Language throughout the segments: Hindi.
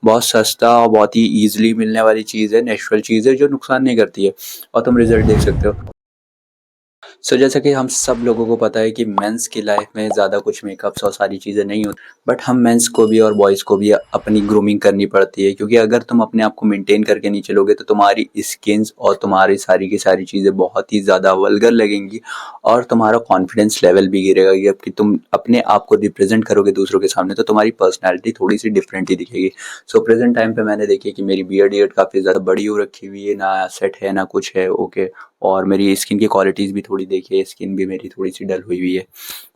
बहुत सस्ता और बहुत ही ईज़िली मिलने वाली चीज़ है, नेचुरल चीज़ है जो नुकसान नहीं करती है और तुम रिज़ल्ट देख सकते हो। जैसा कि हम सब लोगों को पता है कि मेंस की लाइफ में ज़्यादा कुछ मेकअप्स और सारी चीज़ें नहीं होती, बट हम मेंस को भी और बॉयज़ को भी अपनी ग्रूमिंग करनी पड़ती है, क्योंकि अगर तुम अपने आप को मेंटेन करके नहीं चलोगे तो तुम्हारी स्किन्स और तुम्हारी सारी की सारी चीज़ें बहुत ही ज़्यादा वल्गर लगेंगी और तुम्हारा कॉन्फिडेंस लेवल भी गिरेगा। जबकि तुम अपने आप को रिप्रेजेंट करोगे दूसरों के सामने तो तुम्हारी पर्सनैलिटी थोड़ी सी डिफरेंट ही दिखेगी। प्रेजेंट टाइम पे मैंने देखी कि मेरी बियर्ड काफ़ी ज़्यादा बड़ी हो रखी हुई है, ना सेट है ना कुछ है, ओके। और मेरी स्किन की क्वालिटीज़ भी थोड़ी देखिए, स्किन भी मेरी थोड़ी-सी डल हुई हुई है,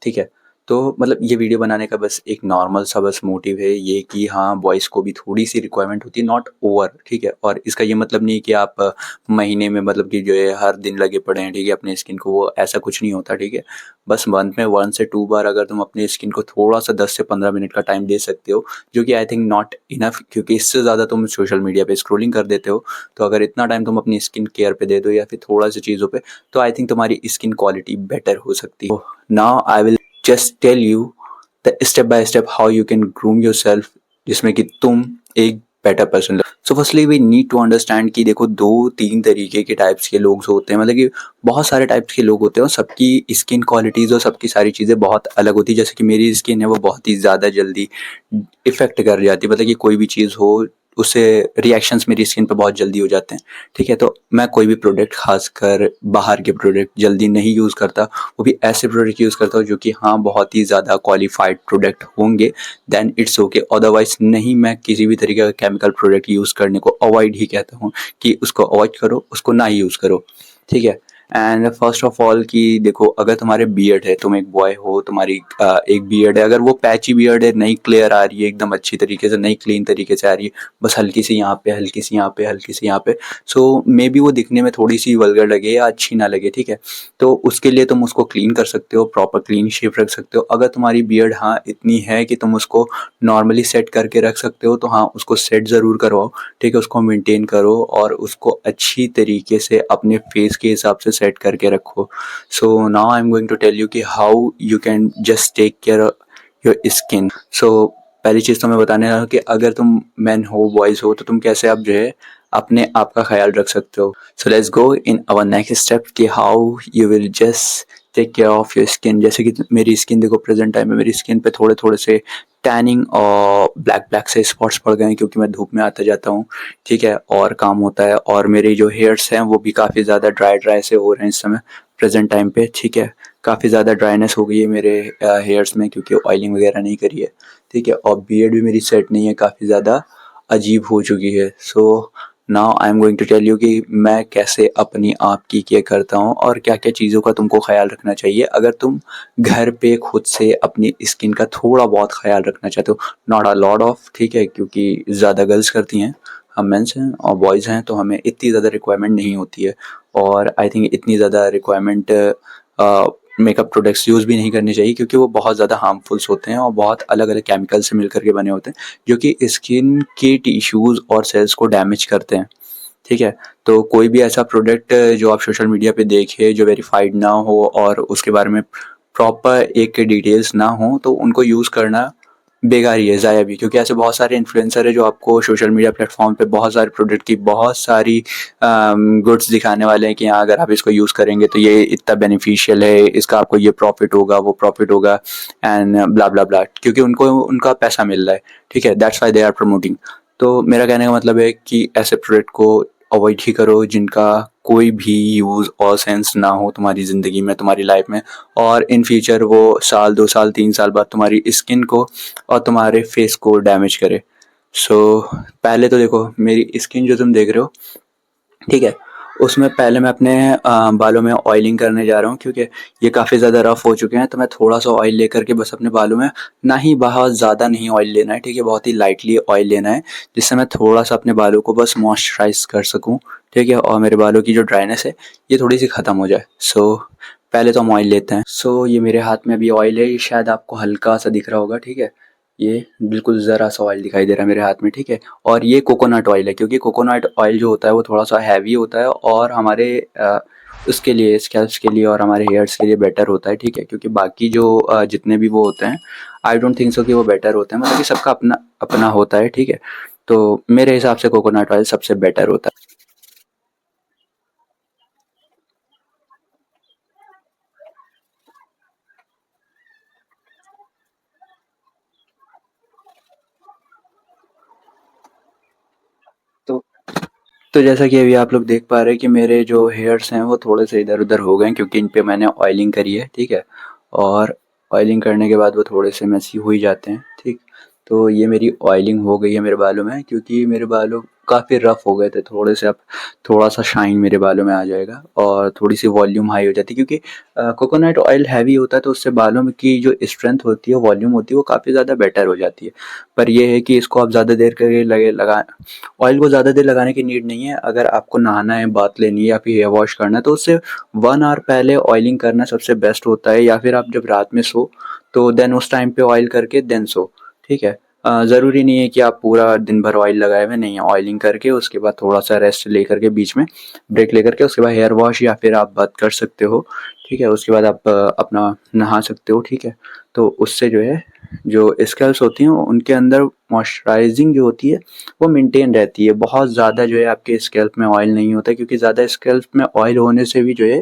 ठीक है। तो मतलब ये वीडियो बनाने का बस एक नॉर्मल सा बस मोटिव है ये कि हाँ, बॉयज़ को भी थोड़ी-सी रिक्वायरमेंट होती है, नॉट ओवर, ठीक है। और इसका ये मतलब नहीं कि आप महीने में मतलब कि जो है हर दिन लगे पड़े हैं, ठीक है, अपनी स्किन को, वो ऐसा कुछ नहीं होता, ठीक है। बस मंथ में 1 से 2 बार अगर तुम अपनी स्किन को थोड़ा-सा 10 से 15 मिनट का टाइम दे सकते हो, जो कि आई थिंक नॉट इनफ, क्योंकि इससे ज़्यादा तुम सोशल मीडिया पे स्क्रॉलिंग कर देते हो। तो अगर इतना टाइम तुम अपनी स्किन केयर पे दे दो या फिर थोड़ा-सा चीज़ों पे, तो आई थिंक तुम्हारी स्किन क्वालिटी बेटर हो सकती है। Now I will just tell you the step by step how you can groom yourself, जिसमें कि तुम एक बेटर पर्सन लगो। Firstly we need to understand कि देखो 2-3 तरीके के टाइप्स के लोग होते हैं, मतलब कि बहुत सारे टाइप्स के लोग होते हैं और सबकी स्किन क्वालिटीज़ और सबकी सारी चीज़ें बहुत अलग होती है। जैसे कि मेरी स्किन है वो बहुत ही ज़्यादा जल्दी इफ़ेक्ट कर जाती है, मतलब कि कोई भी चीज़ हो उससे रिएक्शंस मेरी स्किन पे बहुत जल्दी हो जाते हैं, ठीक है। तो मैं कोई भी प्रोडक्ट, खासकर बाहर के प्रोडक्ट, जल्दी नहीं यूज़ करता। वो भी ऐसे प्रोडक्ट यूज़ करता हूँ जो कि हाँ, बहुत ही ज़्यादा क्वालिफाइड प्रोडक्ट होंगे, देन इट्स ओके। अदरवाइज़ नहीं, मैं किसी भी तरीके का केमिकल प्रोडक्ट यूज़ करने को अवॉइड ही कहता हूँ कि उसको अवॉइड करो, उसको ना ही यूज़ करो, ठीक है। एंड फर्स्ट ऑफ ऑल कि देखो, अगर तुम्हारे बियर्ड है, तुम एक बॉय हो, तुम्हारी एक बियर्ड है, अगर वो पैची बियर्ड है, नहीं क्लियर आ रही है एकदम अच्छी तरीके से, नहीं क्लीन तरीके से आ रही है, बस हल्की सी यहाँ पे, हल्की सी यहाँ पे, हल्की सी यहाँ पे, सो मे बी वो दिखने में थोड़ी सी वल्गर लगे या अच्छी ना लगे, ठीक है। तो उसके लिए तुम उसको क्लीन कर सकते हो, प्रॉपर क्लीन शेप रख सकते हो। अगर तुम्हारी बियर्ड हाँ इतनी है कि तुम उसको नॉर्मली सेट करके रख सकते हो, तो हाँ, उसको सेट ज़रूर करवाओ, ठीक है। उसको मेंटेन करो और उसको अच्छी तरीके से अपने फेस के हिसाब से सेट करके रखो। So now I am going to tell you कि how you can just take care your skin. So पहली चीज़ तो मैं बताने वाला हूँ कि अगर तुम मैन हो, बॉयज़ हो, तो तुम कैसे आप जो है अपने आप का ख्याल रख सकते हो। So let's go in our next step कि how you will just take care of your skin. जैसे कि मेरी स्किन देखो, प्रेजेंट टाइम में मेरी स्किन पे थोड़े थोड़े से टैनिंग और ब्लैक ब्लैक से स्पॉट्स पड़ गए हैं, क्योंकि मैं धूप में आता जाता हूँ, ठीक है, और काम होता है। और मेरे जो हेयर्स हैं वो भी काफ़ी ज़्यादा ड्राई ड्राई से हो रहे हैं इस समय प्रेजेंट टाइम पे, ठीक है। काफ़ी ज़्यादा ड्राइनेस हो गई है मेरे हेयर्स में, क्योंकि ऑयलिंग वगैरह नहीं करी है, ठीक है। और बियर्ड भी मेरी सेट नहीं है, काफ़ी ज़्यादा अजीब हो चुकी है। So now I am going to tell you कि मैं कैसे अपनी आप की केयर करता हूँ और क्या क्या चीज़ों का तुमको ख्याल रखना चाहिए अगर तुम घर पे खुद से अपनी स्किन का थोड़ा बहुत ख्याल रखना चाहते हो। नॉट अ लॉट ऑफ, ठीक है, क्योंकि ज़्यादा गर्ल्स करती हैं, हम मेंस हैं और बॉयज़ हैं, तो हमें इतनी ज़्यादा रिक्वायरमेंट नहीं होती है। और आई थिंक इतनी ज़्यादा रिक्वायरमेंट मेकअप प्रोडक्ट्स यूज़ भी नहीं करने चाहिए, क्योंकि वो बहुत ज़्यादा हार्मफुल्स होते हैं और बहुत अलग अलग केमिकल से मिलकर के बने होते हैं, जो कि स्किन के टिश्यूज़ और सेल्स को डैमेज करते हैं, ठीक है। तो कोई भी ऐसा प्रोडक्ट जो आप सोशल मीडिया पे देखें जो वेरीफाइड ना हो और उसके बारे में प्रॉपर एक डिटेल्स ना हो, तो उनको यूज़ करना बेकार ही है, ज़ाया भी। क्योंकि ऐसे बहुत सारे इन्फ्लुएंसर है जो आपको सोशल मीडिया प्लेटफॉर्म पे बहुत सारे प्रोडक्ट की बहुत सारी गुड्स दिखाने वाले हैं कि हाँ, अगर आप इसको यूज़ करेंगे तो ये इतना बेनिफिशियल है, इसका आपको ये प्रॉफिट होगा, वो प्रॉफिट होगा, एंड ब्ला ब्ला ब्ला, क्योंकि उनको उनका पैसा मिल रहा है, ठीक है। That's why they are promoting. तो मेरा कहने का मतलब है कि ऐसे प्रोडक्ट को अवॉइड ही करो जिनका कोई भी यूज़ और सेंस ना हो तुम्हारी ज़िंदगी में, तुम्हारी लाइफ में, और इन फ्यूचर वो साल 2 साल 3 साल बाद तुम्हारी स्किन को और तुम्हारे फेस को डैमेज करे। सो पहले तो देखो, मेरी स्किन जो तुम देख रहे हो, ठीक है, उसमें पहले मैं अपने बालों में ऑयलिंग करने जा रहा हूँ, क्योंकि ये काफ़ी ज़्यादा रफ़ हो चुके हैं। तो मैं थोड़ा-सा ऑयल लेकर के बस अपने बालों में, ना ही बहुत ज़्यादा नहीं ऑयल लेना है, ठीक है, बहुत ही लाइटली ऑयल लेना है, जिससे मैं थोड़ा-सा अपने बालों को बस मॉइस्चराइज़ कर सकूँ, ठीक है, और मेरे बालों की जो ड्राइनेस है ये थोड़ी-सी ख़त्म हो जाए। सो पहले तो हम ऑयल लेते हैं। सो ये मेरे हाथ में अभी ऑयल है, ये शायद आपको हल्का-सा दिख रहा होगा, ठीक है। ये बिल्कुल ज़रा-सा ऑयल दिखाई दे रहा है मेरे हाथ में, ठीक है। और ये कोकोनट ऑयल है, क्योंकि कोकोनट ऑयल जो होता है वो थोड़ा-सा हैवी होता है और हमारे उसके लिए, स्कैल्प्स के लिए और हमारे हेयर्स के लिए बेटर होता है, ठीक है। क्योंकि बाकी जो जितने भी वो होते हैं, आई डोंट थिंक सो कि वो बेटर होते हैं, मतलब कि सबका अपना अपना होता है, ठीक है। तो मेरे हिसाब से कोकोनट ऑयल सबसे बेटर होता है। तो तो जैसा कि अभी आप लोग देख पा रहे हैं कि मेरे जो हेयर्स हैं वो थोड़े से इधर-उधर हो गए हैं, क्योंकि इन पे मैंने ऑयलिंग करी है, ठीक है? और ऑयलिंग करने के बाद वो थोड़े से मेसी हो ही जाते हैं, ठीक? तो ये मेरी ऑयलिंग हो गई है मेरे बालों में, क्योंकि मेरे बालों काफ़ी रफ़ हो गए थे थोड़े से। अब थोड़ा-सा शाइन मेरे बालों में आ जाएगा और थोड़ी-सी वॉल्यूम हाई हो जाती है, क्योंकि कोकोनट ऑयल हैवी होता है, तो उससे बालों में की जो स्ट्रेंथ होती है, वॉल्यूम होती है, वो काफ़ी ज़्यादा बेटर हो जाती है। पर ये है कि इसको आप ज़्यादा देर के लिए लगा ऑयल को ज़्यादा देर लगाने की नीड नहीं है। अगर आपको नहाना है, बात लेनी है या फिर हेयर वॉश करना है, तो उससे 1 आवर पहले ऑयलिंग करना सबसे बेस्ट होता है, या फिर आप जब रात में सो तो देन उस टाइम पे ऑयल करके देन सो, ठीक है? ज़रूरी नहीं है कि आप पूरा दिन भर ऑयल लगाए हुए, नहीं है, ऑयलिंग करके उसके बाद थोड़ा-सा रेस्ट लेकर के बीच में ब्रेक लेकर के उसके बाद हेयर वॉश या फिर आप बात कर सकते हो, ठीक है? उसके बाद आप अपना नहा सकते हो, ठीक है? तो उससे जो है, जो स्कैल्प्स होती हैं उनके अंदर मॉइस्चराइजिंग जो होती है वो मेंटेन रहती है। बहुत ज़्यादा जो है आपके स्कैल्प में ऑयल नहीं होता है, क्योंकि ज़्यादा स्कैल्प में ऑयल होने से भी जो है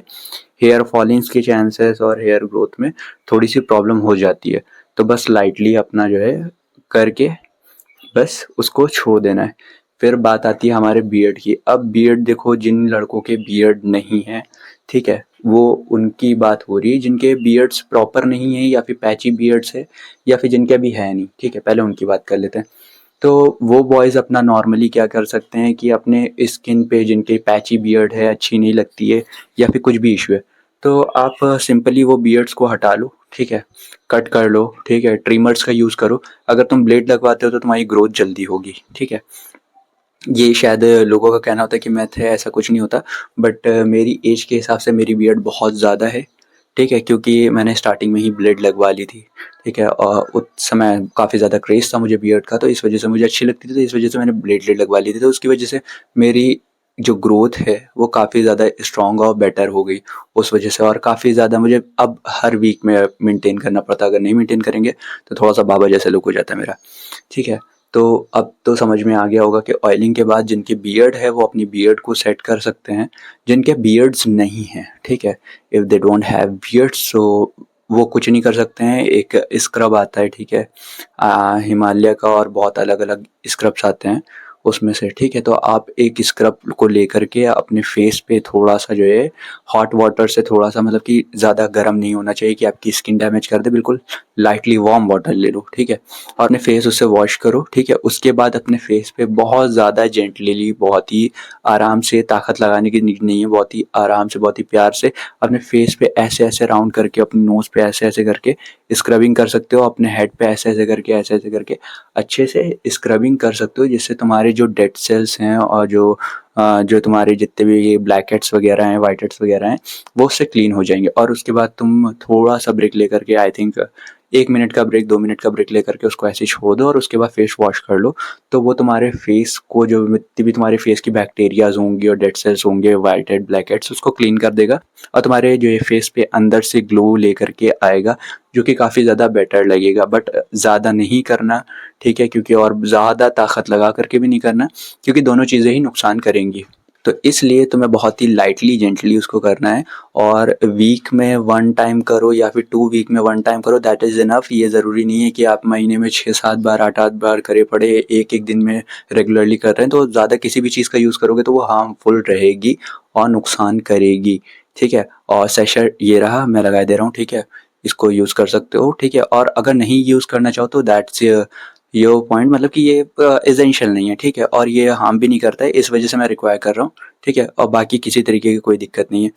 हेयर फॉलिंग्स के चांसेस और हेयर ग्रोथ में थोड़ी-सी प्रॉब्लम हो जाती है। तो बस लाइटली अपना जो है करके बस उसको छोड़ देना है। फिर बात आती है हमारे बियर्ड की। अब बियर्ड देखो, जिन लड़कों के बियर्ड नहीं है, ठीक है? वो उनकी बात हो रही है, जिनके बियर्ड्स प्रॉपर नहीं है या फिर पैची बियर्ड्स है या फिर जिनके अभी है नहीं, ठीक है? पहले उनकी बात कर लेते हैं। तो वो बॉयज़ अपना नॉर्मली क्या कर सकते हैं कि अपने स्किन पे जिनके पैची बियर्ड है, अच्छी नहीं लगती है या फिर कुछ भी इश्यू है, तो आप सिंपली वो बियर्ड्स को हटा लो, ठीक है? कट कर लो, ठीक है? ट्रिमर्स का यूज़ करो। अगर तुम ब्लेड लगवाते हो तो तुम्हारी ग्रोथ जल्दी होगी, ठीक है? ये शायद लोगों का कहना होता है कि मैथ है, ऐसा कुछ नहीं होता। बट मेरी एज के हिसाब से मेरी बियर्ड बहुत ज़्यादा है, ठीक है? क्योंकि मैंने स्टार्टिंग में ही ब्लेड लगवा ली थी, ठीक है? और उस समय काफ़ी ज़्यादा क्रेज़ था मुझे बियर्ड का, तो इस वजह से मुझे अच्छी लगती थी, तो इस वजह से मैंने ब्लेड लगवा ली थी। तो उसकी वजह से मेरी जो ग्रोथ है वो काफ़ी ज़्यादा स्ट्रॉन्ग और बेटर हो गई उस वजह से, और काफ़ी ज़्यादा मुझे अब हर वीक में मेंटेन करना पड़ता है। अगर नहीं मेंटेन करेंगे तो थोड़ा-सा बाबा जैसा लुक हो जाता है मेरा, ठीक है? तो अब तो समझ में आ गया होगा कि ऑयलिंग के बाद जिनकी बियर्ड है वो अपनी बियर्ड को सेट कर सकते हैं। जिनके बियर्ड्स नहीं हैं, ठीक है? If they don't have beards, so वो कुछ नहीं कर सकते हैं। एक स्क्रब आता है, ठीक है? हिमालय का और बहुत अलग-अलग स्क्रब्स आते हैं उसमें से, ठीक है? तो आप एक स्क्रब को लेकर के अपने फेस पे थोड़ा-सा जो है हॉट वाटर से, थोड़ा-सा मतलब कि ज़्यादा गर्म नहीं होना चाहिए कि आपकी स्किन डैमेज कर दे, बिल्कुल लाइटली वार्म वाटर ले लो, ठीक है? और अपने फेस उससे वॉश करो, ठीक है? उसके बाद अपने फेस पे बहुत ज़्यादा जेंटली, बहुत ही आराम से, ताकत लगाने की नीड नहीं है, बहुत ही आराम से, बहुत ही प्यार से अपने फेस पे ऐसे-ऐसे राउंड करके, अपने नोज़ पे ऐसे-ऐसे करके स्क्रबिंग कर सकते हो, अपने हेड पे ऐसे-ऐसे करके, ऐसे-ऐसे करके अच्छे से स्क्रबिंग कर सकते हो, जिससे तुम्हारे जो डेड सेल्स हैं और जो तुम्हारे जितने भी ये ब्लैक हेड्स वगैरह हैं, व्हाइट हेड्स वगैरह हैं, वो उससे क्लीन हो जाएँगे। और उसके बाद तुम थोड़ा-सा ब्रेक लेकर के, आई थिंक 1 मिनट का ब्रेक, 2 मिनट का ब्रेक लेकर के उसको ऐसे ही छोड़ दो और उसके बाद फेस वॉश कर लो। तो वो तुम्हारे फेस को, जो जितनी भी तुम्हारे फेस की बैक्टीरियाज़ होंगी और डेड सेल्स होंगे, व्हाइट हेड, ब्लैक हेड्स, उसको क्लीन कर देगा और तुम्हारे जो ये फेस पे अंदर से ग्लो लेकर के आएगा, जो कि काफ़ी ज़्यादा बेटर लगेगा। बट ज़्यादा नहीं करना, ठीक है? क्योंकि और ज़्यादा ताकत लगा करके भी नहीं करना, क्योंकि दोनों चीज़ें ही नुकसान करेंगी। तो इसलिए तुम्हें बहुत ही लाइटली, जेंटली उसको करना है। और वीक में 1 टाइम करो या फिर 2 वीक में 1 टाइम करो, दैट इज़ इनफ। ये ज़रूरी नहीं है कि आप महीने में 6-7 बार, 8-8 बार करे पड़े, एक-एक दिन में रेगुलरली कर रहे हैं, तो ज़्यादा किसी भी चीज़ का यूज़ करोगे तो वो हार्मफुल रहेगी और नुकसान करेगी, ठीक है? और सेशर ये रहा, मैं लगा दे रहा हूँ, ठीक है? इसको यूज़ कर सकते हो, ठीक है? और अगर नहीं यूज़ करना चाहो तो दैट्स योर पॉइंट, मतलब कि ये एसेंशियल नहीं है, ठीक है? और ये हार्म भी नहीं करता है, इस वजह से मैं रिक्वायर कर रहा हूँ, ठीक है? और बाकी किसी तरीके की कोई दिक्कत नहीं है।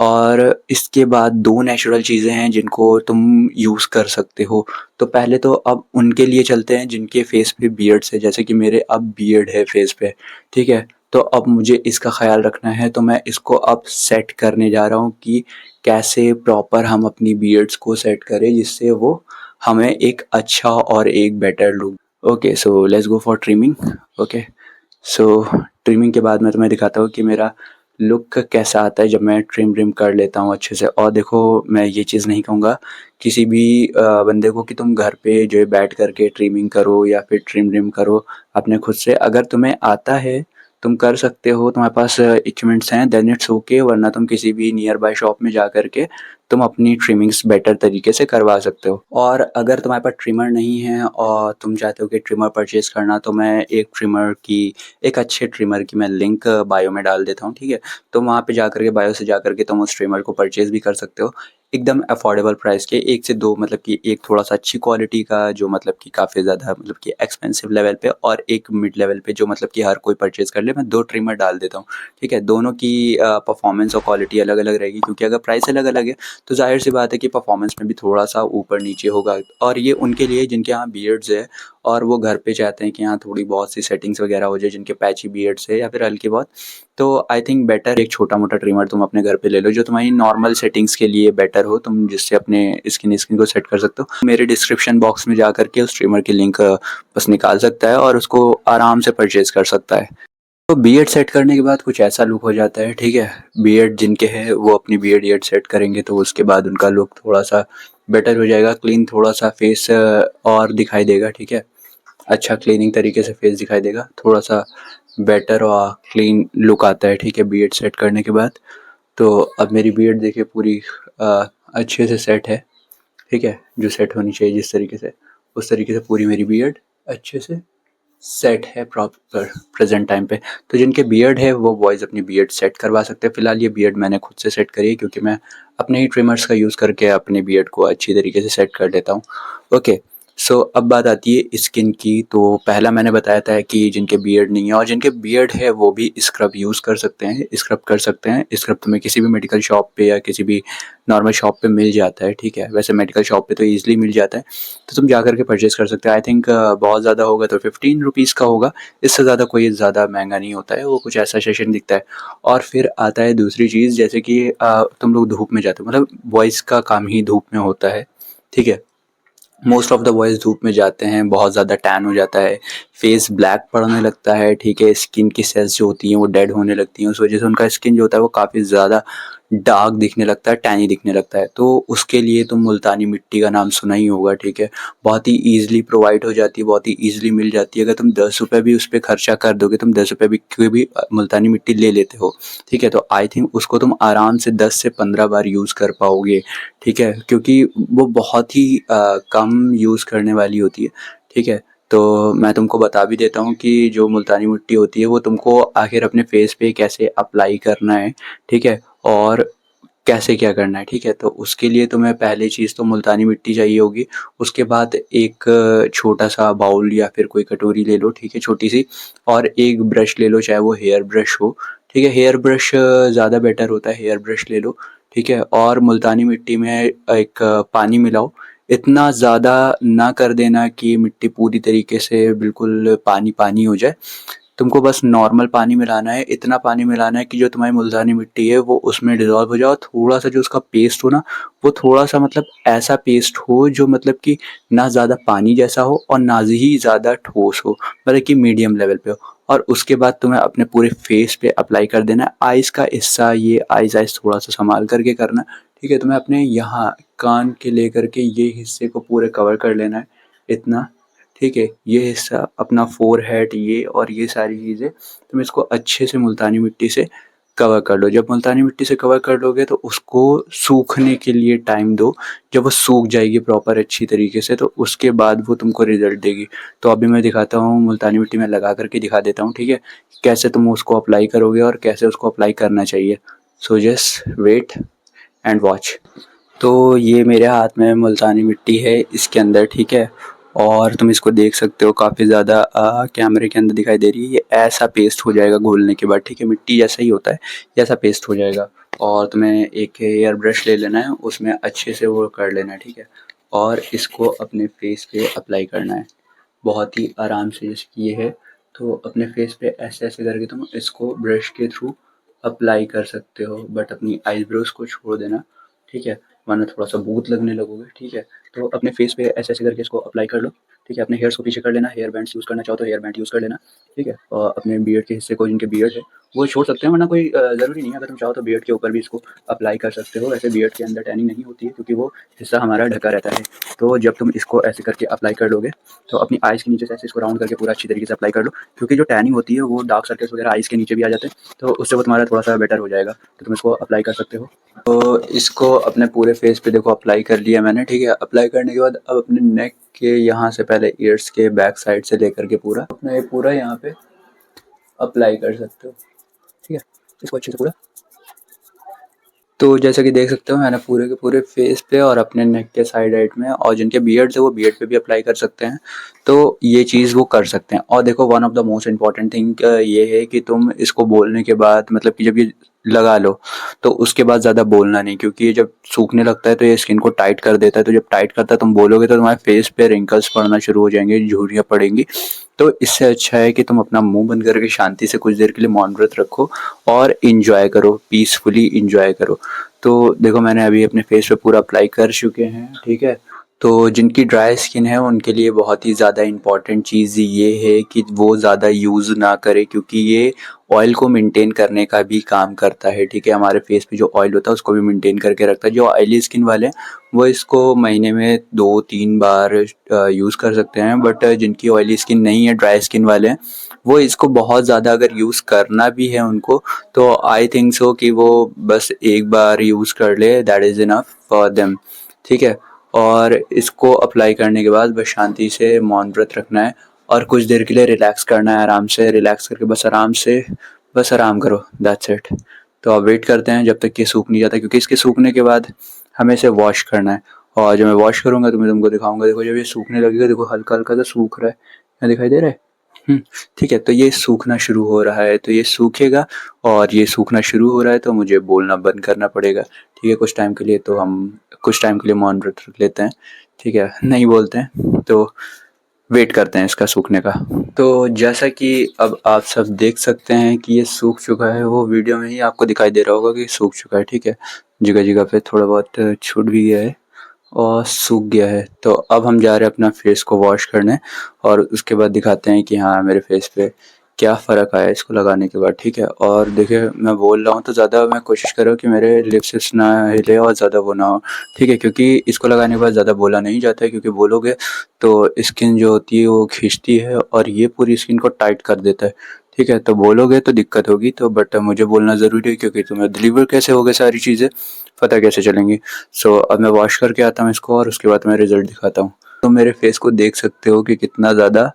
और इसके बाद 2 नेचुरल चीज़ें हैं जिनको तुम यूज़ कर सकते हो। तो पहले तो अब उनके लिए चलते हैं जिनके फेस पे बियर्ड्स है, जैसे कि मेरे अब बियर्ड है फेस पे, ठीक है? तो अब मुझे इसका ख़्याल रखना है, तो मैं इसको अब सेट करने जा रहा हूँ कि कैसे प्रॉपर हम अपनी बियर्ड्स को सेट करें जिससे वो हमें एक अच्छा और एक better look. Okay, so let's go for trimming. Okay, so trimming के बाद मैं तुम्हें दिखाता हूँ कि मेरा लुक कैसा आता है जब मैं ट्रिम कर लेता हूँ अच्छे से। और देखो, मैं ये चीज़ नहीं कहूँगा किसी भी बंदे को कि तुम घर पे जो है बैठ करके ट्रिमिंग करो या फिर ट्रिम करो अपने खुद से। अगर तुम्हें आता है, तुम कर सकते हो, तुम्हारे पास इक्विपमेंट्स हैं, देन इट्स ओके। वरना तुम किसी भी नियर बाय शॉप में जा करके तुम अपनी ट्रिमिंग्स बेटर तरीके से करवा सकते हो। और अगर तुम्हारे पास ट्रिमर नहीं है और तुम चाहते हो कि ट्रिमर परचेज़ करना, तो मैं एक अच्छे ट्रिमर की मैं लिंक बायो में डाल देता हूँ, ठीक है? तो वहाँ पे जा कर के, बायो से जा कर के तुम उस ट्रिमर को परचेज़ भी कर सकते हो। एकदम अफोर्डेबल प्राइस के 1 से 2, मतलब कि एक थोड़ा-सा अच्छी क्वालिटी का जो मतलब कि काफ़ी ज़्यादा मतलब कि एक्सपेंसिव लेवल पे, और एक मिड लेवल पे जो मतलब कि हर कोई परचेज़ कर ले, मैं 2 ट्रिमर डाल देता हूँ, ठीक है? दोनों की परफ़ॉर्मेंस और क्वालिटी अलग-अलग रहेगी, क्योंकि अगर प्राइस अलग-अलग है तो ज़ाहिर-सी बात है कि परफ़ॉर्मेंस में भी थोड़ा-सा ऊपर-नीचे होगा। और ये उनके लिए जिनके यहाँ बियर्ड्स है और वो घर पे चाहते हैं कि हाँ, थोड़ी बहुत सी सेटिंग्स वगैरह हो जाए, जिनके पैची बियर्ड्स है या फिर हल्की बहुत, तो आई थिंक बेटर एक छोटा-मोटा ट्रिमर तुम अपने घर पे ले लो, जो तुम्हारी नॉर्मल सेटिंग्स के लिए बेटर हो, तुम जिससे अपने स्किन को सेट कर सकते हो। मेरे डिस्क्रिप्शन बॉक्स में जा कर के उस ट्रिमर की लिंक बस निकाल सकता है और उसको आराम से परचेज़ कर सकता है। तो बीएड सेट करने के बाद कुछ ऐसा लुक हो जाता है, ठीक है? बीएड जिनके हैं वो अपनी बीएड ईएड सेट करेंगे तो उसके बाद उनका लुक थोड़ा-सा बेटर हो जाएगा, क्लीन थोड़ा-सा फेस और दिखाई देगा, ठीक है? अच्छा क्लीनिंग तरीके से फेस दिखाई देगा, थोड़ा-सा बेटर और क्लीन लुक आता है, ठीक है, बीएड सेट करने के बाद। तो अब मेरी बीएड देखिए पूरी अच्छे से सेट है, ठीक है? जो सेट होनी चाहिए जिस तरीके से, उस तरीके से पूरी मेरी बीएड अच्छे से सेट है प्रॉपर प्रेजेंट टाइम पे। तो जिनके बियर्ड है वो बॉयज़ अपनी बियर्ड सेट करवा सकते हैं। फ़िलहाल ये बियर्ड मैंने खुद से सेट करी है, क्योंकि मैं अपने ही ट्रिमर्स का यूज़ करके अपने बियर्ड को अच्छी तरीके से सेट कर लेता हूँ। ओके, सो अब बात आती है स्किन की। तो पहला मैंने बताया था कि जिनके बियर्ड नहीं है और जिनके बियर्ड है वो भी स्क्रब यूज़ कर सकते हैं, स्क्रब कर सकते हैं। स्क्रब तुम्हें किसी भी मेडिकल शॉप पे या किसी भी नॉर्मल शॉप पे मिल जाता है, ठीक है? वैसे मेडिकल शॉप पे तो ईज़िली मिल जाता है, तो तुम जा कर के परचेज़ कर सकते हो। आई थिंक बहुत ज़्यादा होगा तो ₹15 का होगा, इससे ज़्यादा कोई ज़्यादा महंगा नहीं होता है, वो कुछ ऐसा सेशन दिखता है। और फिर आता है दूसरी चीज़, जैसे कि तुम लोग धूप में जाते हो, मतलब बॉयज़ का काम ही धूप में होता है, ठीक है? मोस्ट ऑफ द बॉयज़ धूप में जाते हैं, बहुत ज़्यादा टैन हो जाता है, फेस ब्लैक पड़ने लगता है, ठीक है? स्किन की सेल्स जो होती हैं वो डेड होने लगती हैं, उस वजह से उनका स्किन जो होता है वो काफ़ी ज़्यादा डार्क दिखने लगता है, टैनी दिखने लगता है। तो उसके लिए तुम मुल्तानी मिट्टी का नाम सुना ही होगा, ठीक है? बहुत ही ईज़िली प्रोवाइड हो जाती है, बहुत ही ईज़िली मिल जाती है। अगर तुम ₹10 भी उस पे खर्चा कर दोगे, तुम ₹10 भी की भी मुल्तानी मिट्टी ले लेते हो, ठीक है? तो आई थिंक उसको तुम आराम से 10 से 15 बार यूज़ कर पाओगे, ठीक है? क्योंकि वो बहुत ही कम यूज़ करने वाली होती है, ठीक है? तो मैं तुमको बता भी देता हूँ कि जो मुल्तानी मिट्टी होती है वो तुमको आखिर अपने फेस पे कैसे अप्लाई करना है, ठीक है? और कैसे क्या करना है, ठीक है? तो उसके लिए तुम्हें पहली चीज़ तो मुल्तानी मिट्टी चाहिए होगी। उसके बाद एक छोटा-सा बाउल या फिर कोई कटोरी ले लो, ठीक है, छोटी-सी, और एक ब्रश ले लो, चाहे वो हेयर ब्रश हो, ठीक है? हेयर ब्रश ज़्यादा बेटर होता है, हेयर ब्रश ले लो, ठीक है? और मुल्तानी मिट्टी में एक पानी मिलाओ, इतना ज़्यादा ना कर देना कि मिट्टी पूरी तरीके से बिल्कुल पानी-पानी हो जाए। तुमको बस नॉर्मल पानी मिलाना है, इतना पानी मिलाना है कि जो तुम्हारी मुल्तानी मिट्टी है वो उसमें डिज़ॉल्व हो जाए, और थोड़ा-सा जो उसका पेस्ट हो ना, वो थोड़ा-सा मतलब ऐसा पेस्ट हो जो मतलब कि ना ज़्यादा पानी जैसा हो और ना ही ज़्यादा ठोस हो, मतलब कि मीडियम लेवल पे हो। और उसके बाद तुम्हें अपने पूरे फेस पे अप्लाई कर देना है। आइज़ का हिस्सा, ये आइज़ थोड़ा-सा सँभाल कर के करना, ठीक है? तुम्हें अपने यहाँ कान के लेकर के ये हिस्से को पूरे कवर कर लेना है, इतना, ठीक है? ये हिस्सा अपना फ़ोरहेड, ये और ये सारी चीज़ें तुम इसको अच्छे से मुल्तानी मिट्टी से कवर कर लो। जब मुल्तानी मिट्टी से कवर कर लोगे तो उसको सूखने के लिए टाइम दो। जब वो सूख जाएगी प्रॉपर अच्छी तरीके से, तो उसके बाद वो तुमको रिज़ल्ट देगी। तो अभी मैं दिखाता हूँ, मुल्तानी मिट्टी में लगा कर के दिखा देता हूँ, ठीक है? कैसे तुम उसको अप्लाई करोगे और कैसे उसको अप्लाई करना चाहिए। So just wait and watch. तो ये मेरे हाथ में मुल्तानी मिट्टी है इसके अंदर, ठीक है? और तुम इसको देख सकते हो, काफ़ी ज़्यादा कैमरे के अंदर दिखाई दे रही है। ये ऐसा पेस्ट हो जाएगा घोलने के बाद, ठीक है? मिट्टी जैसा ही होता है, ये ऐसा पेस्ट हो जाएगा। और तुम्हें एक हेयर ब्रश ले लेना है, उसमें अच्छे से वो कर लेना है, ठीक है? और इसको अपने फेस पे अप्लाई करना है, बहुत ही आराम से, जैसे कि ये है। तो अपने फेस पे ऐसे-ऐसे करके तुम इसको ब्रश के थ्रू अप्लाई कर सकते हो, बट अपनी आईब्रोज़ को छोड़ देना, ठीक है? वरना थोड़ा-सा भूत लगने लगोगे, ठीक है? तो अपने फेस पे ऐसे-ऐसे करके इसको अप्लाई कर लो। ठीक है। अपने हेयर्स को पीछे कर लेना, हेयर बैंड्स यूज़ करना चाहो तो हेयर बैंड यूज़ कर लेना, ठीक है। और अपने बियर्ड के हिस्से को, जिनके बियर्ड है वो छोड़ सकते हैं, वरना कोई ज़रूरी नहीं है। अगर तुम चाहो तो बियर्ड के ऊपर भी इसको अप्लाई कर सकते हो। वैसे बियर्ड के अंदर टैनिंग नहीं होती है क्योंकि वो हिस्सा हमारा ढका रहता है। तो जब तुम इसको ऐसे करके अप्लाई कर लोगे तो अपनी आइज़ के नीचे से ऐसे इसको राउंड करके पूरा अच्छी तरीके से अप्लाई कर लो, क्योंकि जो टैनिंग होती है वो डार्क सर्कल्स वगैरह आइज़ के नीचे भी आ जाते हैं, तो उससे वो तुम्हारा थोड़ा-सा बेटर हो जाएगा। तो तुम इसको अप्लाई कर सकते हो। तो इसको अपने पूरे फेस पे देखो अप्लाई कर लिया मैंने, ठीक है। अप्लाई करने के बाद अब अपने नेक के यहाँ से, पहले ईयर्स के बैक साइड से लेकर के पूरा अपना ये पूरा यहाँ पे अप्लाई कर सकते हो, ठीक है। इसको अच्छे से पूरा, तो जैसा कि देख सकते हो मैंने पूरे के पूरे फेस पे और अपने नेक के साइड राइट में, और जिनके बियर्ड्स है वो बियर्ड पे भी अप्लाई कर सकते हैं। तो ये चीज़ वो कर सकते हैं। और देखो, one of the most important thing ये है कि तुम इसको बोलने के बाद, मतलब कि जब ये लगा लो तो उसके बाद ज़्यादा बोलना नहीं, क्योंकि ये जब सूखने लगता है तो ये स्किन को टाइट कर देता है। तो जब टाइट करता है तुम बोलोगे तो तुम्हारे फेस पे रिंकल्स पड़ना शुरू हो जाएंगे, झुर्रियाँ पड़ेंगी। तो इससे अच्छा है कि तुम अपना मुंह बंद करके शांति से कुछ देर के लिए मौन व्रत रखो और इंजॉय करो, पीसफुली इंजॉय करो। तो देखो, मैंने अभी अपने फेस पे पूरा अप्लाई कर चुके हैं, ठीक है। तो जिनकी ड्राई स्किन है उनके लिए बहुत ही ज़्यादा इम्पॉर्टेंट चीज़ ये है कि वो ज़्यादा यूज़ ना करें, क्योंकि ये ऑयल को मेंटेन करने का भी काम करता है, ठीक है। हमारे फेस पे जो ऑयल होता है उसको भी मेंटेन करके रखता है। जो ऑयली स्किन वाले हैं वो इसको महीने में 2-3 बार यूज़ कर सकते हैं, बट जिनकी ऑयली स्किन नहीं है, ड्राई स्किन वाले हैं, वो इसको बहुत ज़्यादा अगर यूज़ करना भी है उनको, तो आई थिंक सो कि वो बस एक बार यूज़ कर ले, that is enough for them, ठीक है। और इसको अप्लाई करने के बाद बस शांति से मौन व्रत रखना है और कुछ देर के लिए रिलैक्स करना है। आराम से रिलैक्स करके बस आराम से बस आराम करो, दैट्स इट। तो अब वेट करते हैं जब तक कि सूख नहीं जाता, क्योंकि इसके सूखने के बाद हमें इसे वॉश करना है। और जब मैं वॉश करूँगा तो मैं तुमको दिखाऊंगा। देखो, जब ये सूखने लगेगा, देखो हल्का हल्का सा सूख रहा है, यहाँ दिखाई दे रहा है। ठीक है। तो ये सूखना शुरू हो रहा है, तो ये सूखेगा और ये सूखना शुरू हो रहा है तो मुझे बोलना बंद करना पड़ेगा, ठीक है। कुछ टाइम के लिए तो हम कुछ टाइम के लिए मौन व्रत रख लेते हैं, ठीक है, नहीं बोलते हैं, तो वेट करते हैं इसका सूखने का। तो जैसा कि अब आप सब देख सकते हैं कि ये सूख चुका है, वो वीडियो में ही आपको दिखाई दे रहा होगा कि सूख चुका है, ठीक है। जगह जगह पे थोड़ा बहुत छूट भी गया है और सूख गया है। तो अब हम जा रहे हैं अपना फेस को वॉश करने और उसके बाद दिखाते हैं कि हाँ, मेरे फेस पे क्या फ़र्क आया इसको लगाने के बाद, ठीक है। और देखिए, मैं बोल रहा हूँ तो ज़्यादा मैं कोशिश कर रहा हूँ कि मेरे लिप्स ना हिले और ज़्यादा वो ना हो, ठीक है, क्योंकि इसको लगाने के बाद ज़्यादा बोला नहीं जाता है, क्योंकि बोलोगे तो स्किन जो होती है वो खींचती है और ये पूरी स्किन को टाइट कर देता है, ठीक है। तो बोलोगे तो दिक्कत होगी, तो बट मुझे बोलना ज़रूरी है, क्योंकि तुम्हें डिलीवर कैसे होगा सारी चीज़ें पता कैसे चलेंगी। सो अब मैं वॉश करके आता हूँ इसको और उसके बाद मैं रिजल्ट दिखाता हूँ। तो मेरे फेस को देख सकते हो कि कितना ज़्यादा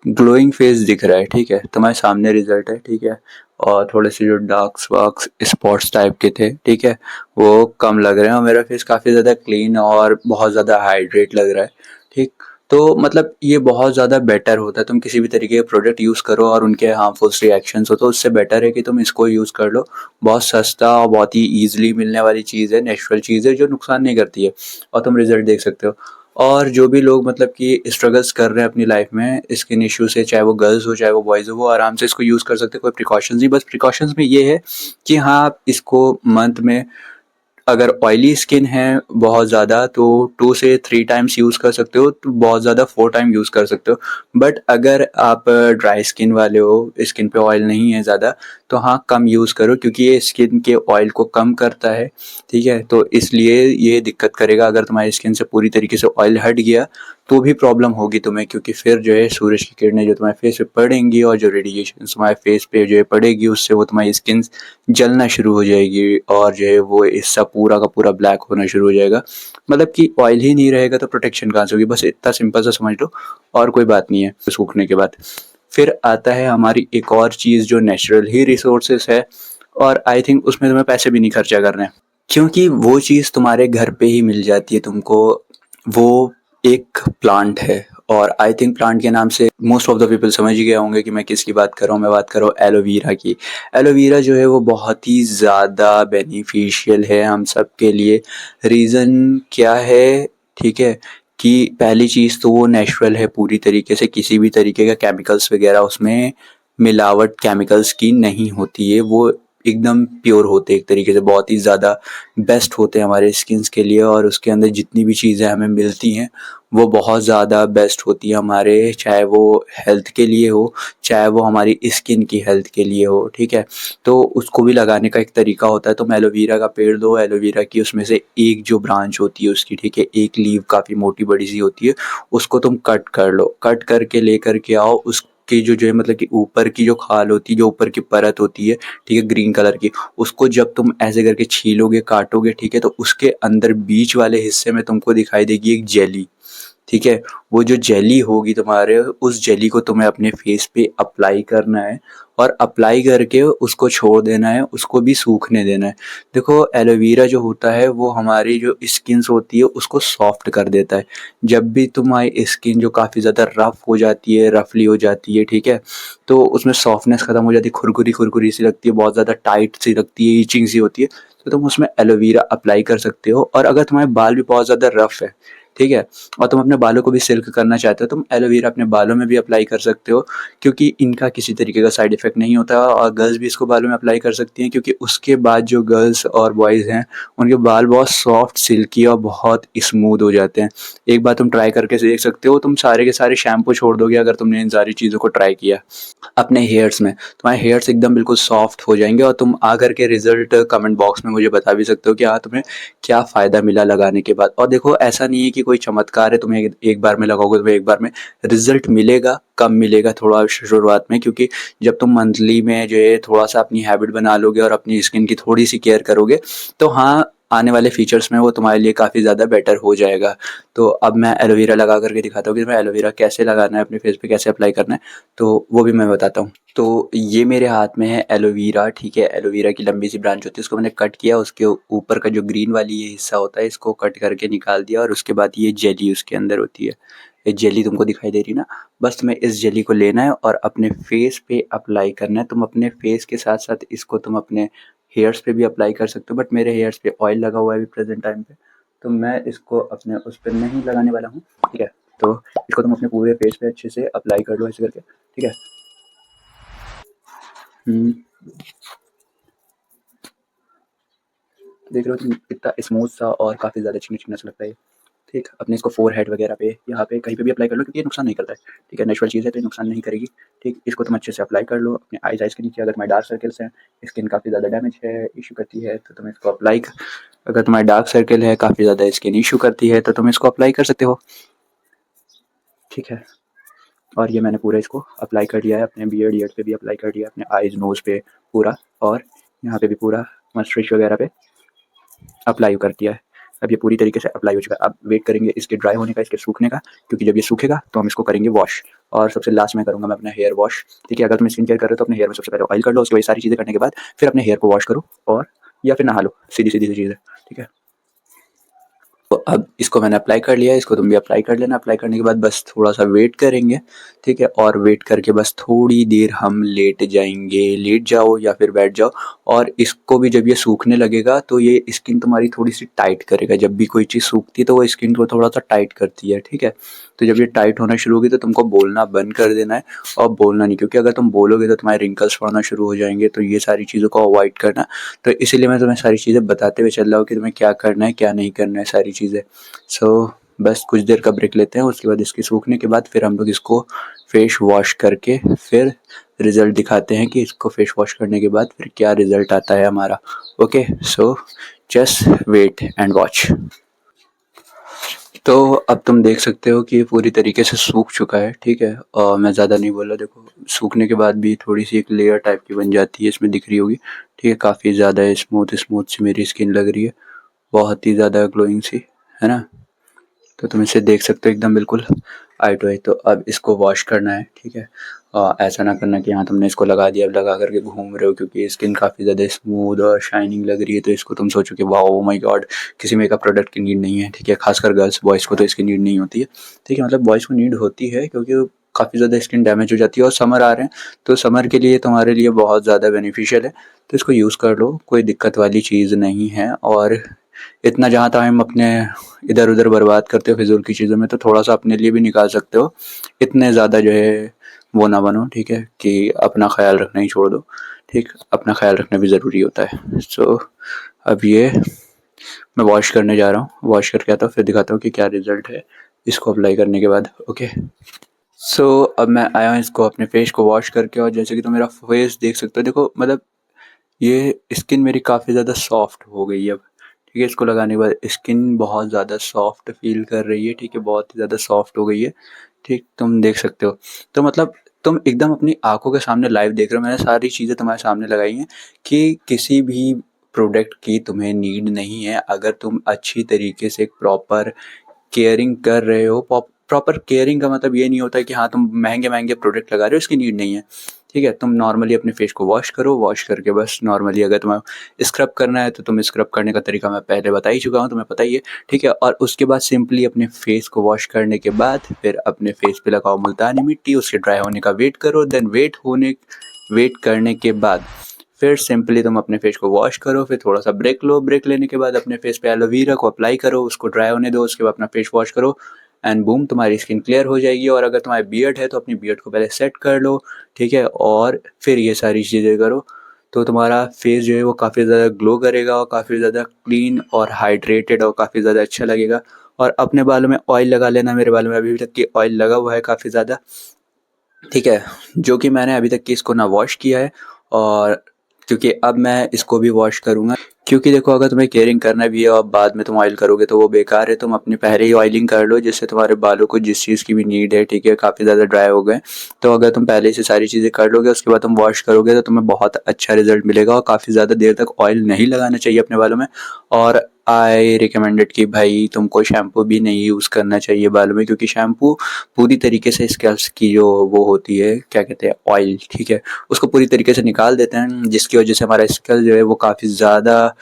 ग्लोइंग फेस दिख रहा है, ठीक है। तुम्हारे सामने रिजल्ट है, ठीक है। और थोड़े से जो डार्क वार्क्स स्पॉट्स टाइप के थे, ठीक है, वो कम लग रहे हैं और मेरा फेस काफ़ी ज़्यादा क्लीन और बहुत ज़्यादा हाइड्रेट लग रहा है, ठीक। तो मतलब ये बहुत ज़्यादा बेटर होता है। तुम किसी भी तरीके के प्रोडक्ट यूज़ करो और उनके हार्मफुल रिएक्शंस हो, तो उससे बेटर है कि तुम इसको यूज़ कर लो। बहुत सस्ता और बहुत ही ईजिली मिलने वाली चीज़ है, नेचुरल चीज़ है जो नुकसान नहीं करती है, और तुम रिजल्ट देख सकते हो। और जो भी लोग मतलब कि स्ट्रगल्स कर रहे हैं अपनी लाइफ में स्किन इशू से, चाहे वो गर्ल्स हो चाहे वो बॉयज़ हो, वो आराम से इसको यूज़ कर सकते हैं। कोई प्रिकॉशंस नहीं, बस प्रिकॉशंस में ये है कि हाँ, आप इसको मंथ में, अगर ऑयली स्किन है बहुत ज़्यादा, तो 2 से 3 टाइम्स यूज़ कर सकते हो, तो बहुत ज़्यादा 4 टाइम यूज़ कर सकते हो। बट अगर आप ड्राई स्किन वाले हो, स्किन पे ऑयल नहीं है ज़्यादा, तो हाँ, कम यूज़ करो, क्योंकि ये स्किन के ऑयल को कम करता है, ठीक है। तो इसलिए ये दिक्कत करेगा। अगर तुम्हारी स्किन से पूरी तरीके से ऑयल हट गया तो भी प्रॉब्लम होगी तुम्हें, क्योंकि फिर जो है सूरज की किरणें जो तुम्हारे फेस पे पड़ेंगी और जो रेडिएशन तुम्हारे फेस पे जो है पड़ेगी, उससे वो तुम्हारी स्किन जलना शुरू हो जाएगी और जो है वो हिस्सा पूरा का पूरा ब्लैक होना शुरू हो जाएगा। मतलब कि ऑयल ही नहीं रहेगा तो प्रोटेक्शन कहाँ से होगी। बस इतना सिंपल सा समझ लो और कोई बात नहीं है। सूखने के बाद फिर आता है हमारी एक और चीज़ जो नेचुरल ही रिसोर्सेस है, और आई थिंक उसमें तुम्हें पैसे भी नहीं खर्चा करने हैं, क्योंकि वो चीज़ तुम्हारे घर पे ही मिल जाती है तुमको। वो एक प्लांट है, और आई थिंक प्लांट के नाम से मोस्ट ऑफ द पीपल समझ ही गए होंगे कि मैं किसकी बात कर रहा हूँ। मैं बात कर रहा हूँ एलोवेरा की। एलोवेरा जो है वो बहुत ही ज़्यादा बेनिफिशियल है हम सब के लिए। रीज़न क्या है, ठीक है, कि पहली चीज़ तो वो नेचुरल है पूरी तरीके से, किसी भी तरीके का केमिकल्स वगैरह उसमें मिलावट केमिकल्स की नहीं होती है। वो एकदम प्योर होते हैं एक तरीके से, बहुत ही ज़्यादा बेस्ट होते हैं हमारे स्किन्स के लिए, और उसके अंदर जितनी भी चीज़ें हमें मिलती हैं वो बहुत ज़्यादा बेस्ट होती है हमारे, चाहे वो हेल्थ के लिए हो, चाहे वो हमारी स्किन की हेल्थ के लिए हो, ठीक है। तो उसको भी लगाने का एक तरीका होता है। तुम एलोवेरा का पेड़ लो, एलोवेरा की उसमें से एक जो ब्रांच होती है उसकी, ठीक है, एक लीव काफ़ी मोटी बड़ी सी होती है, उसको तुम कट कर लो, कट करके लेकर के आओ, उसकी जो है मतलब कि ऊपर की जो खाल होती है, जो ऊपर की परत होती है, ठीक है, ग्रीन कलर की, उसको जब तुम ऐसे करके छीलोगे, काटोगे, ठीक है, तो उसके अंदर बीच वाले हिस्से में तुमको दिखाई देगी एक जेली, ठीक है। वो जो जेली होगी तुम्हारे, उस जेली को तुम्हें अपने फेस पे अप्लाई करना है, और अप्लाई करके उसको छोड़ देना है, उसको भी सूखने देना है। देखो एलोवेरा जो होता है वो हमारी जो स्किन्स होती है उसको सॉफ्ट कर देता है। जब भी तुम्हारी स्किन जो काफ़ी ज़्यादा रफ़ हो जाती है, रफली हो जाती है, ठीक है, तो उसमें सॉफ्टनेस ख़त्म हो जाती है, खुरखुरी खुरखुरी सी लगती है, बहुत ज़्यादा टाइट सी लगती है, ईचिंग सी होती है, तो तुम उसमें एलोवेरा अप्लाई कर सकते हो। और अगर तुम्हारे बाल भी बहुत ज़्यादा रफ़ है, ठीक है, और तुम अपने बालों को भी सिल्क करना चाहते हो, तुम एलोवेरा अपने बालों में भी अप्लाई कर सकते हो, क्योंकि इनका किसी तरीके का साइड इफ़ेक्ट नहीं होता, और गर्ल्स भी इसको बालों में अप्लाई कर सकती हैं, क्योंकि उसके बाद जो गर्ल्स और बॉयज़ हैं उनके बाल बहुत सॉफ्ट, सिल्की और बहुत स्मूथ हो जाते हैं। एक बार तुम ट्राई करके देख सकते हो, तुम सारे के सारे शैम्पू छोड़ दोगे अगर तुमने इन सारी चीज़ों को ट्राई किया अपने हेयर्स में, तुम्हारे हेयर्स एकदम बिल्कुल सॉफ्ट हो जाएंगे, और तुम आकर के रिजल्ट कमेंट बॉक्स में मुझे बता भी सकते हो कि हाँ तुम्हें क्या फ़ायदा मिला लगाने के बाद। और देखो ऐसा नहीं है कि कोई चमत्कार है, तुम्हें एक बार में लगाओगे तुम्हें एक बार में रिजल्ट मिलेगा, कम मिलेगा थोड़ा शुरुआत में, क्योंकि जब तुम मंथली में जो है थोड़ा सा अपनी हैबिट बना लोगे और अपनी स्किन की थोड़ी सी केयर करोगे, तो हाँ आने वाले फीचर्स में वो तुम्हारे लिए काफ़ी ज़्यादा बेटर हो जाएगा। तो अब मैं एलोवेरा लगा करके दिखाता हूँ कि मैं एलोवेरा कैसे लगाना है, अपने फेस पे कैसे अप्लाई करना है, तो वो भी मैं बताता हूँ। तो ये मेरे हाथ में है एलोवेरा, ठीक है, एलोवेरा की लंबी सी ब्रांच होती है, उसको मैंने कट किया, उसके ऊपर का जो ग्रीन वाली ये हिस्सा होता है इसको कट करके निकाल दिया, और उसके बाद ये जेली उसके अंदर होती है, ये जेली तुमको दिखाई दे रही है ना, बस तुम्हें इस जेली को लेना है और अपने फेस पे अप्लाई करना है। तुम अपने फेस के साथ साथ इसको तुम अपने हेयर्स पे भी अप्लाई कर सकते हो, बट मेरे हेयर्स पे ऑयल लगा हुआ है अभी प्रेजेंट टाइम पे, तो मैं इसको अपने उस पर नहीं लगाने वाला हूँ, ठीक है। तो इसको तुम अपने पूरे फेस पे अच्छे से अप्लाई कर लो ऐसे करके, ठीक है। देख रहे हो तुम कितना स्मूथ सा और काफ़ी ज़्यादा चिकना चिकना सा लगता है, ठीक। अपने इसको फोरहेड वगैरह पे, यहाँ पे कहीं पे भी अप्लाई कर लो, क्योंकि ये नुकसान नहीं करता है, ठीक है, नेचुरल चीज़ है तो ये नुकसान नहीं करेगी, ठीक। इसको तुम अच्छे से अप्लाई कर लो अपने आइज़ के नीचे। अगर तुम्हारे डार्क सर्कल्स हैं, स्किन काफ़ी ज़्यादा डैमेज है, इशू करती है, तो तुम इसको अप्लाई अगर तुम्हारे डार्क सर्कल है, काफ़ी ज़्यादा स्किन इशू करती है, तो तुम इसको अप्लाई कर सकते हो, ठीक है। और ये मैंने पूरा इसको अप्लाई कर दिया है, अपने बियर्ड ईयर्ड पे भी अप्लाई कर दिया, अपने आइज़ नोज़ पे पूरा, और यहाँ पे भी पूरा मस्टरिश वगैरह पे अप्लाई कर दिया है। अब ये पूरी तरीके से अप्लाई हो चुका है। अब वेट करेंगे इसके ड्राई होने का, इसके सूखने का, क्योंकि जब ये सूखेगा तो हम इसको करेंगे वॉश, और सबसे लास्ट में करूँगा मैं अपना हेयर वॉश, ठीक है। अगर तुम स्किन केयर कर रहे हो तो अपने हेयर में सबसे पहले ऑयल कर लो, उसके बाद सारी चीज़ें करने के बाद फिर अपने हेयर को वॉश करो, और या फिर नहा लो, सीधी-सीधी सी चीज़ है, ठीक है। तो अब इसको मैंने अप्लाई कर लिया है, इसको तुम भी अप्लाई कर लेना। अप्लाई करने के बाद बस थोड़ा-सा वेट करेंगे, ठीक है, और वेट करके बस थोड़ी देर हम लेट जाएँगे, लेट जाओ या फिर बैठ जाओ, और इसको भी जब ये सूखने लगेगा तो ये स्किन तुम्हारी थोड़ी-सी टाइट करेगा। जब भी कोई चीज़ सूखती है तो वो स्किन को थोड़ा-सा टाइट करती है, ठीक है। तो जब ये टाइट होना शुरू होगी तो तुमको बोलना बंद कर देना है, और बोलना नहीं, क्योंकि अगर तुम बोलोगे तो तुम्हारे रिंकल्स पड़ना शुरू हो जाएँगे, तो ये सारी चीज़ों को अवॉइड करना। तो इसीलिए मैं तुम्हें सारी चीज़ें बताते हुए चल रहा हूँ कि तुम्हें क्या करना है, क्या नहीं करना है, सारी चीज़ें। सो बस कुछ देर का ब्रेक लेते हैं, उसके बाद इसके सूखने के बाद फिर हम लोग इसको फेस वॉश करके फिर रिज़ल्ट दिखाते हैं कि इसको फेस वॉश करने के बाद फिर क्या रिज़ल्ट आता है हमारा। Okay, so just wait and watch. तो अब तुम देख सकते हो कि ये पूरी तरीके से सूख चुका है, ठीक है, और मैं ज़्यादा नहीं बोल रहा, देखो सूखने के बाद भी थोड़ी सी एक लेयर टाइप की बन जाती है, इसमें दिख रही होगी, ठीक है, काफ़ी ज़्यादा स्मूथ स्मूथ सी मेरी स्किन लग रही है, बहुत ही ज़्यादा ग्लोइंग सी, है ना। तो तुम इसे देख सकते हो एकदम बिल्कुल आई टू आई। तो अब इसको वॉश करना है, ठीक है। ऐसा ना करना कि हाँ तुमने इसको लगा दिया, अब लगा करके घूम रहे हो, क्योंकि स्किन काफ़ी ज़्यादा स्मूथ और शाइनिंग लग रही है, तो इसको तुम सोचो कि वाह ओ माय गॉड, किसी मेकअप प्रोडक्ट की नीड नहीं है, ठीक है। खासकर गर्ल्स, बॉयज़ को तो इसकी नीड नहीं होती है, ठीक है, मतलब बॉयज़ को नीड होती है क्योंकि काफ़ी ज़्यादा स्किन डैमेज हो जाती है, और समर आ रहे हैं तो समर के लिए तुम्हारे लिए बहुत ज़्यादा बेनिफिशियल है, तो इसको यूज़ कर लो, कोई दिक्कत वाली चीज़ नहीं है। और इतना जहाँ टाइम अपने इधर उधर बर्बाद करते हो फिजूल की चीज़ों में, तो थोड़ा सा अपने लिए भी निकाल सकते हो, इतने ज़्यादा जो है वो ना बनो, ठीक है, कि अपना ख्याल रखना ही छोड़ दो, ठीक, अपना ख्याल रखना भी ज़रूरी होता है। सो अब ये मैं वॉश करने जा रहा हूँ, वॉश करके आता हूँ, फिर दिखाता हूँ कि क्या रिज़ल्ट है इसको अप्लाई करने के बाद। ओके, सो अब मैं आया हूँ इसको अपने फेस को वॉश करके, और जैसे कि तुम मेरा फेस देख सकते हो, देखो मतलब ये स्किन मेरी काफ़ी ज़्यादा सॉफ्ट हो गई है अब, ठीक है। इसको लगाने के बाद स्किन बहुत ज़्यादा सॉफ्ट फील कर रही है, ठीक है, बहुत ही ज़्यादा सॉफ्ट हो गई है, ठीक, तुम देख सकते हो। तो मतलब तुम एकदम अपनी आंखों के सामने लाइव देख रहे हो, मैंने सारी चीज़ें तुम्हारे सामने लगाई हैं कि किसी भी प्रोडक्ट की तुम्हें नीड नहीं है। अगर तुम अच्छी तरीके से एक प्रॉपर केयरिंग कर रहे हो, प्रॉपर केयरिंग का मतलब ये नहीं होता है कि हाँ तुम महंगे महंगे प्रोडक्ट लगा रहे हो, इसकी नीड नहीं है, ठीक है। तुम नॉर्मली अपने फेस को वॉश करो, वॉश करके बस नॉर्मली अगर तुम्हें स्क्रब करना है तो तुम स्क्रब करने का तरीका मैं पहले बता ही चुका हूँ, तुम्हें पता ही है, ठीक है। और उसके बाद सिंपली अपने फेस को वॉश करने के बाद फिर अपने फेस पे लगाओ मुल्तानी मिट्टी, उसके ड्राई होने का वेट करो, देन वेट करने के बाद फिर सिंपली तुम अपने फेस को वॉश करो, फिर थोड़ा सा ब्रेक लो, ब्रेक लेने के बाद अपने फेस पे एलोवेरा को अप्लाई करो, उसको ड्राई होने दो, उसके बाद अपना फेस वॉश करो एंड बूम तुम्हारी स्किन क्लियर हो जाएगी। और अगर तुम्हारी बियर्ड है तो अपनी बियर्ड को पहले सेट कर लो, ठीक है, और फिर ये सारी चीज़ें करो तो तुम्हारा फेस जो है वो काफ़ी ज़्यादा ग्लो करेगा और काफ़ी ज़्यादा क्लीन और हाइड्रेटेड और काफ़ी ज़्यादा अच्छा लगेगा। और अपने बालों में ऑयल लगा लेना, मेरे बालों में अभी तक की ऑयल लगा हुआ है काफ़ी ज़्यादा, ठीक है, जो कि मैंने अभी तक की इसको ना वॉश किया है, और क्योंकि अब मैं इसको भी वॉश करूँगा, क्योंकि देखो अगर तुम्हें केयरिंग करना भी है और बाद में तुम ऑयल करोगे तो वो बेकार है। तुम अपने पहले ही ऑयलिंग कर लो जिससे तुम्हारे बालों को जिस चीज़ की भी नीड है, ठीक है, काफ़ी ज़्यादा ड्राई हो गए, तो अगर तुम पहले से सारी चीज़ें कर लोगे उसके बाद तुम वॉश करोगे तो तुम्हें बहुत अच्छा रिजल्ट मिलेगा। और काफ़ी ज़्यादा देर तक ऑयल नहीं लगाना चाहिए अपने बालों में। और आई रिकमेंडेड कि भाई तुमको शैम्पू भी नहीं यूज़ करना चाहिए बालों में, क्योंकि शैम्पू पूरी तरीके से स्कैल्प की जो वो होती है, क्या कहते हैं, ऑयल, ठीक है, उसको पूरी तरीके से निकाल देते हैं, जिसकी वजह से हमारा स्कैल्प जो है वो काफ़ी ज़्यादा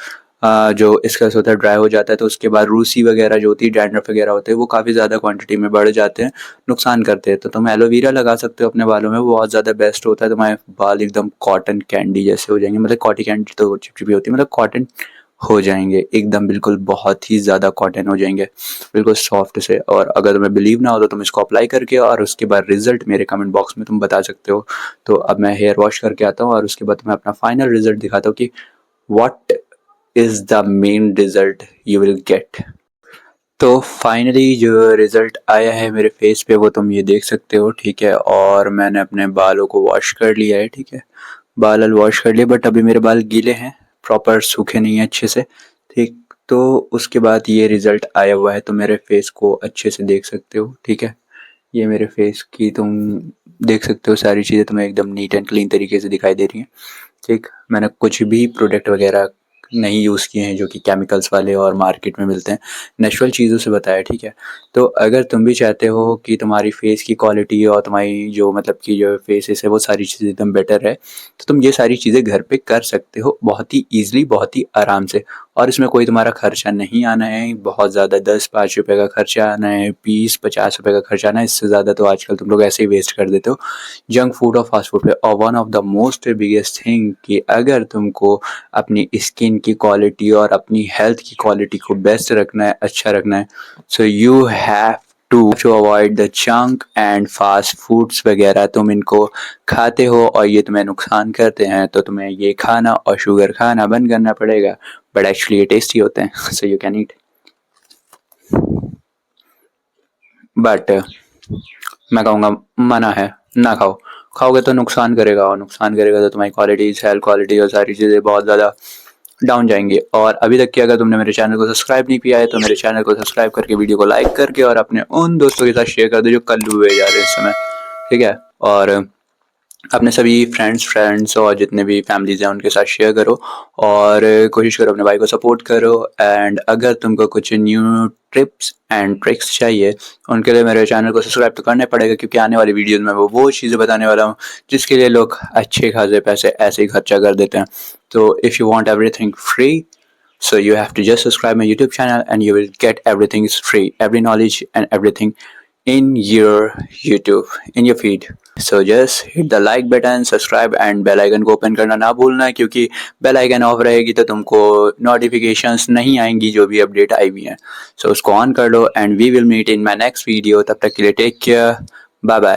जो स्कैल्प होता है ड्राई हो जाता है। तो उसके बाद रूसी वगैरह जो होती है, डैंड्रफ वगैरह होते हैं, वो काफ़ी ज़्यादा क्वांटिटी में बढ़ जाते हैं, नुकसान करते हैं। तो तुम एलोवेरा लगा सकते हो अपने बालों में, वो बहुत ज़्यादा बेस्ट होता है, तुम्हारे बाल एकदम कॉटन कैंडी जैसे हो जाएंगे, मतलब कॉटन कैंडी तो चिपचिपी होती है, मतलब कॉटन हो जाएंगे एकदम, बिल्कुल बहुत ही ज़्यादा कॉटन हो जाएंगे, बिल्कुल सॉफ्ट से। और अगर तुम्हें बिलीव ना हो तो तुम इसको अप्लाई करके और उसके बाद रिजल्ट मेरे कमेंट बॉक्स में तुम बता सकते हो। तो अब मैं हेयर वॉश करके आता हूँ और उसके बाद मैं अपना फाइनल रिजल्ट दिखाता हूँ कि what is the main result you will get. तो फाइनली जो रिज़ल्ट आया है मेरे फेस पे वो तुम ये देख सकते हो, ठीक है। और मैंने अपने बालों को वॉश कर लिया है, ठीक है, बाल वॉश कर लिए, बट अभी मेरे बाल गीले हैं, प्रॉपर सूखे नहीं हैं अच्छे से, ठीक। तो उसके बाद ये रिज़ल्ट आया हुआ है, तो मेरे फेस को अच्छे से देख सकते हो, ठीक है। ये मेरे फेस की तुम देख सकते हो, सारी चीज़ें तुम्हें एकदम नीट एंड क्लीन तरीके से दिखाई दे रही हैं, ठीक। मैंने कुछ भी प्रोडक्ट वगैरह नहीं यूज़ किए हैं जो कि केमिकल्स वाले और मार्केट में मिलते हैं, नेचुरल चीज़ों से बताया, ठीक है। तो अगर तुम भी चाहते हो कि तुम्हारी फेस की क्वालिटी और तुम्हारी जो मतलब कि जो फेसेस है वो सारी चीज़ें एकदम बेटर रहे, तो तुम ये सारी चीज़ें घर पे कर सकते हो बहुत ही ईजिली, बहुत ही आराम से। और इसमें कोई तुम्हारा खर्चा नहीं आना है बहुत ज़्यादा, 10-5 रुपये का खर्चा आना है, 20-50 रुपये का खर्चा आना है, इससे ज़्यादा तो आजकल तुम लोग ऐसे ही वेस्ट कर देते हो जंक फूड और फास्ट फूड पे। और one of the most biggest thing कि अगर तुमको अपनी स्किन की क्वालिटी और अपनी हेल्थ की क्वालिटी को बेस्ट रखना है, अच्छा रखना है, so you have to avoid the junk and fast foods वगैरह। तुम इनको खाते हो और ये तुम्हें नुकसान करते हैं, तो तुम्हें ये खाना और शुगर खाना बंद करना पड़ेगा, बट एक्चुअली ये टेस्टी होते हैं, so you can eat, but मैं कहूँगा मना है, ना खाओ। खाओगे तो नुकसान करेगा, और नुकसान करेगा तो तुम्हारी क्वालिटीज़, हेल्थ क्वालिटी और सारी चीज़ें बहुत ज़्यादा डाउन जाएंगे। और अभी तक कि अगर तुमने मेरे चैनल को सब्सक्राइब नहीं किया है तो मेरे चैनल को सब्सक्राइब करके वीडियो को लाइक करके और अपने उन दोस्तों के साथ शेयर कर दो जो कल्लू हुए जा रहे हैं इस समय, ठीक है। और अपने सभी फ्रेंड्स और जितने भी फैमिलीज़ हैं उनके साथ शेयर करो, और कोशिश करो अपने भाई को सपोर्ट करो। एंड अगर तुमको कुछ न्यू टिप्स एंड ट्रिक्स चाहिए उनके लिए मेरे चैनल को सब्सक्राइब तो करना पड़ेगा, क्योंकि आने वाली वीडियोस में वो चीज़ें बताने वाला हूँ जिसके लिए लोग अच्छे खासे पैसे ऐसे ही खर्चा कर देते हैं। तो if you want everything free, so you have to just subscribe my YouTube channel and you will get everything is free, every knowledge and everything in your YouTube, in your feed. So just hit the like button, subscribe and bell icon को open करना ना भूलना, क्योंकि bell icon ऑफ रहेगी तो तुमको notifications नहीं आएंगी जो भी अपडेट आई हुई हैं। So उसको ऑन कर लो and we will meet in my next video. तब तक के लिए take care, bye bye.